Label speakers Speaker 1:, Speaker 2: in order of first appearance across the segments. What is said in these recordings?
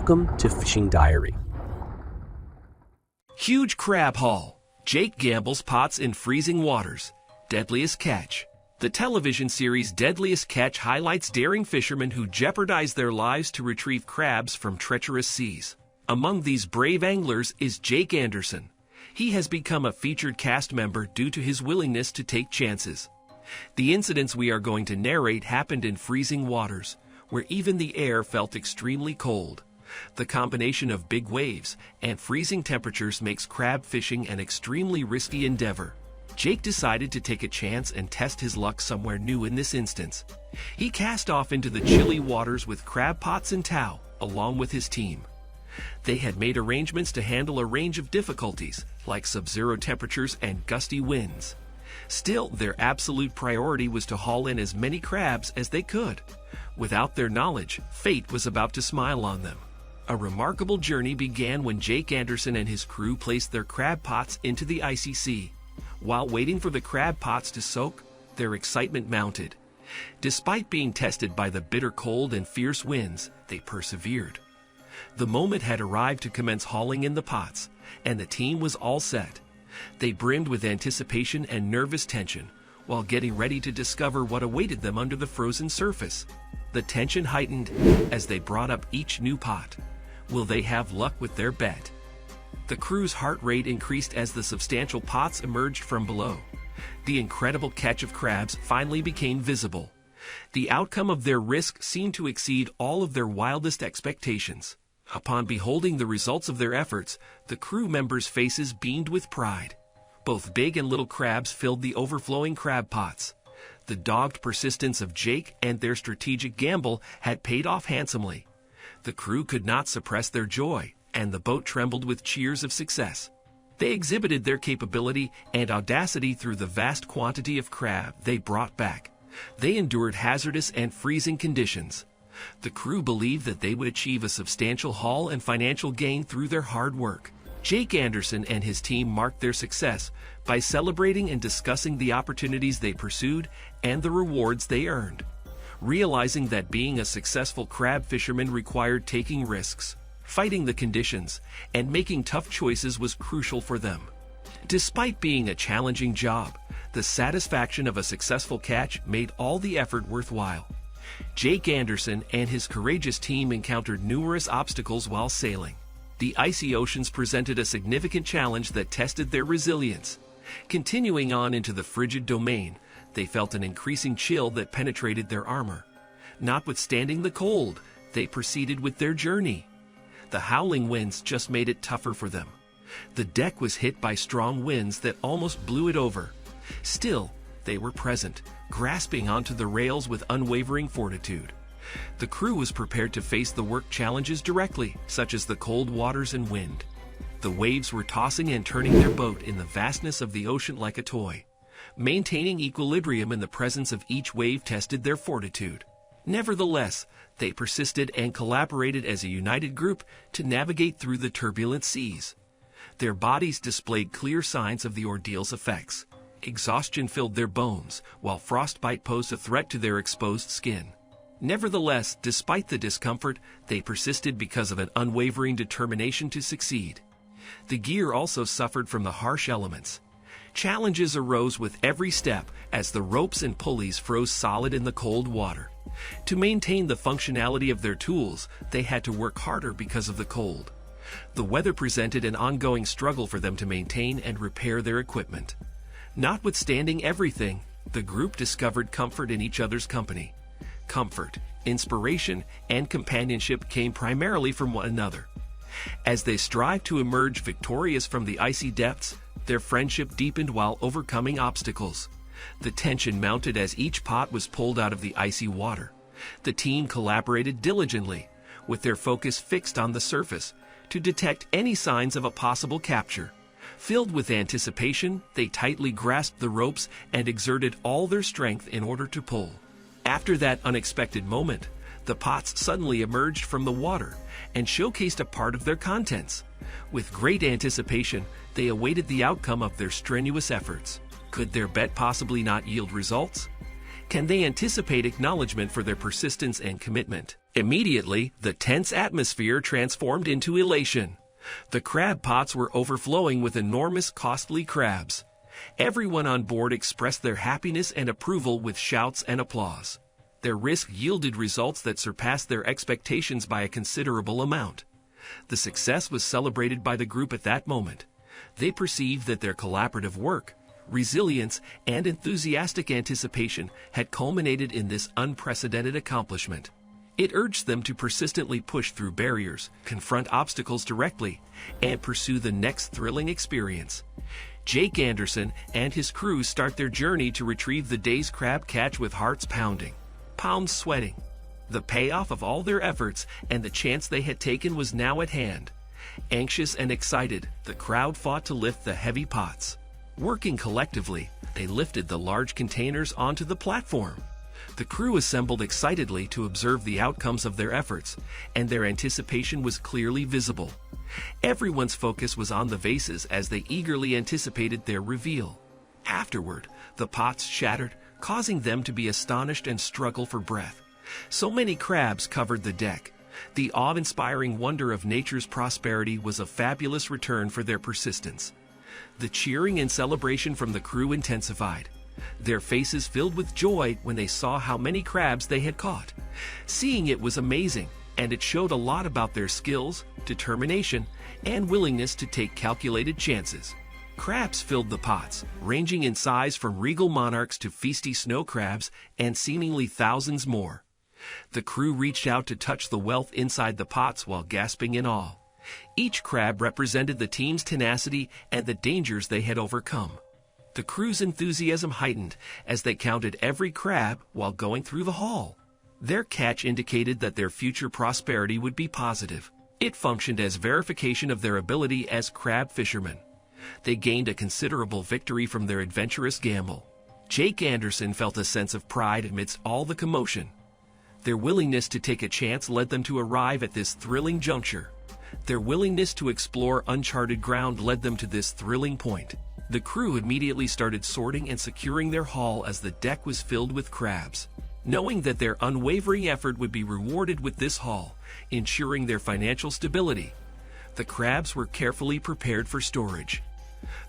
Speaker 1: Welcome to Fishing Diary.
Speaker 2: Huge crab haul. Jake gambles pots in freezing waters. Deadliest catch. The television series Deadliest Catch highlights daring fishermen who jeopardize their lives to retrieve crabs from treacherous seas. Among these brave anglers is Jake Anderson. He has become a featured cast member due to his willingness to take chances. The incidents we are going to narrate happened in freezing waters, where even the air felt extremely cold. The combination of big waves and freezing temperatures makes crab fishing an extremely risky endeavor. Jake decided to take a chance and test his luck somewhere new in this instance. He cast off into the chilly waters with crab pots and tow, along with his team. They had made arrangements to handle a range of difficulties, like subzero temperatures and gusty winds. Still, their absolute priority was to haul in as many crabs as they could. Without their knowledge, fate was about to smile on them. A remarkable journey began when Jake Anderson and his crew placed their crab pots into the icy sea. While waiting for the crab pots to soak, their excitement mounted. Despite being tested by the bitter cold and fierce winds, they persevered. The moment had arrived to commence hauling in the pots, and the team was all set. They brimmed with anticipation and nervous tension, while getting ready to discover what awaited them under the frozen surface. The tension heightened as they brought up each new pot. Will they have luck with their bet? The crew's heart rate increased as the substantial pots emerged from below. The incredible catch of crabs finally became visible. The outcome of their risk seemed to exceed all of their wildest expectations. Upon beholding the results of their efforts, the crew members' faces beamed with pride. Both big and little crabs filled the overflowing crab pots. The dogged persistence of Jake and their strategic gamble had paid off handsomely. The crew could not suppress their joy, and the boat trembled with cheers of success. They exhibited their capability and audacity through the vast quantity of crab they brought back. They endured hazardous and freezing conditions. The crew believed that they would achieve a substantial haul and financial gain through their hard work. Jake Anderson and his team marked their success by celebrating and discussing the opportunities they pursued and the rewards they earned. Realizing that being a successful crab fisherman required taking risks, fighting the conditions, and making tough choices was crucial for them. Despite being a challenging job, the satisfaction of a successful catch made all the effort worthwhile. Jake Anderson and his courageous team encountered numerous obstacles while sailing. The icy oceans presented a significant challenge that tested their resilience. Continuing on into the frigid domain, they felt an increasing chill that penetrated their armor. Notwithstanding the cold, they proceeded with their journey. The howling winds just made it tougher for them. The deck was hit by strong winds that almost blew it over. Still, they were present, grasping onto the rails with unwavering fortitude. The crew was prepared to face the work challenges directly, such as the cold waters and wind. The waves were tossing and turning their boat in the vastness of the ocean like a toy. Maintaining equilibrium in the presence of each wave tested their fortitude. Nevertheless, they persisted and collaborated as a united group to navigate through the turbulent seas. Their bodies displayed clear signs of the ordeal's effects. Exhaustion filled their bones, while frostbite posed a threat to their exposed skin. Nevertheless, despite the discomfort, they persisted because of an unwavering determination to succeed. The gear also suffered from the harsh elements. Challenges arose with every step as the ropes and pulleys froze solid in the cold water. To maintain the functionality of their tools, they had to work harder because of the cold. The weather presented an ongoing struggle for them to maintain and repair their equipment. Notwithstanding everything, the group discovered comfort in each other's company. Comfort, inspiration, and companionship came primarily from one another. As they strived to emerge victorious from the icy depths, their friendship deepened while overcoming obstacles. The tension mounted as each pot was pulled out of the icy water. The team collaborated diligently, with their focus fixed on the surface, to detect any signs of a possible capture. Filled with anticipation, they tightly grasped the ropes and exerted all their strength in order to pull. After that unexpected moment, the pots suddenly emerged from the water and showcased a part of their contents. With great anticipation, they awaited the outcome of their strenuous efforts. Could their bet possibly not yield results? Can they anticipate acknowledgement for their persistence and commitment? Immediately, the tense atmosphere transformed into elation. The crab pots were overflowing with enormous, costly crabs. Everyone on board expressed their happiness and approval with shouts and applause. Their risk yielded results that surpassed their expectations by a considerable amount. The success was celebrated by the group at that moment. They perceived that their collaborative work, resilience, and enthusiastic anticipation had culminated in this unprecedented accomplishment. It urged them to persistently push through barriers, confront obstacles directly, and pursue the next thrilling experience. Jake Anderson and his crew start their journey to retrieve the day's crab catch with hearts pounding, palms sweating. The payoff of all their efforts and the chance they had taken was now at hand. Anxious and excited, the crowd fought to lift the heavy pots. Working collectively, they lifted the large containers onto the platform. The crew assembled excitedly to observe the outcomes of their efforts, and their anticipation was clearly visible. Everyone's focus was on the vases as they eagerly anticipated their reveal. Afterward, the pots shattered, causing them to be astonished and struggle for breath. So many crabs covered the deck. The awe-inspiring wonder of nature's prosperity was a fabulous return for their persistence. The cheering and celebration from the crew intensified. Their faces filled with joy when they saw how many crabs they had caught. Seeing it was amazing, and it showed a lot about their skills, determination, and willingness to take calculated chances. Crabs filled the pots, ranging in size from regal monarchs to feisty snow crabs, and seemingly thousands more. The crew reached out to touch the wealth inside the pots while gasping in awe. Each crab represented the team's tenacity and the dangers they had overcome. The crew's enthusiasm heightened as they counted every crab while going through the hall. Their catch indicated that their future prosperity would be positive. It functioned as verification of their ability as crab fishermen. They gained a considerable victory from their adventurous gamble. Jake Anderson felt a sense of pride amidst all the commotion. Their willingness to take a chance led them to arrive at this thrilling juncture. Their willingness to explore uncharted ground led them to this thrilling point. The crew immediately started sorting and securing their haul as the deck was filled with crabs. Knowing that their unwavering effort would be rewarded with this haul, ensuring their financial stability, the crabs were carefully prepared for storage.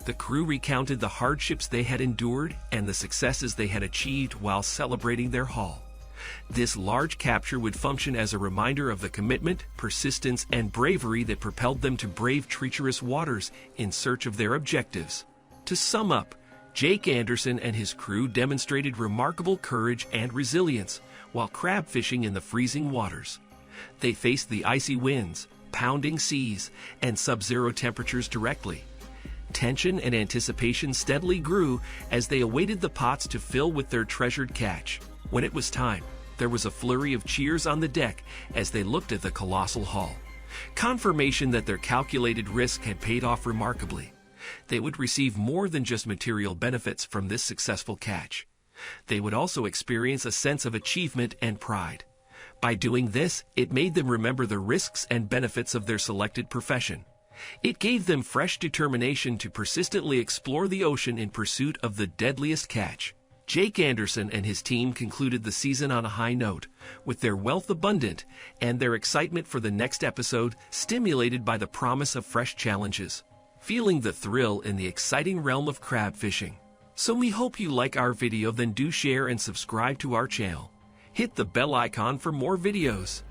Speaker 2: The crew recounted the hardships they had endured and the successes they had achieved while celebrating their haul. This large capture would function as a reminder of the commitment, persistence, and bravery that propelled them to brave treacherous waters in search of their objectives. To sum up, Jake Anderson and his crew demonstrated remarkable courage and resilience while crab fishing in the freezing waters. They faced the icy winds, pounding seas, and sub-zero temperatures directly. Tension and anticipation steadily grew as they awaited the pots to fill with their treasured catch. When it was time, there was a flurry of cheers on the deck as they looked at the colossal haul. Confirmation that their calculated risk had paid off remarkably. They would receive more than just material benefits from this successful catch. They would also experience a sense of achievement and pride. By doing this, it made them remember the risks and benefits of their selected profession. It gave them fresh determination to persistently explore the ocean in pursuit of the deadliest catch. Jake Anderson and his team concluded the season on a high note, with their wealth abundant and their excitement for the next episode stimulated by the promise of fresh challenges. Feeling the thrill in the exciting realm of crab fishing. So we hope you like our video, then do share and subscribe to our channel. Hit the bell icon for more videos.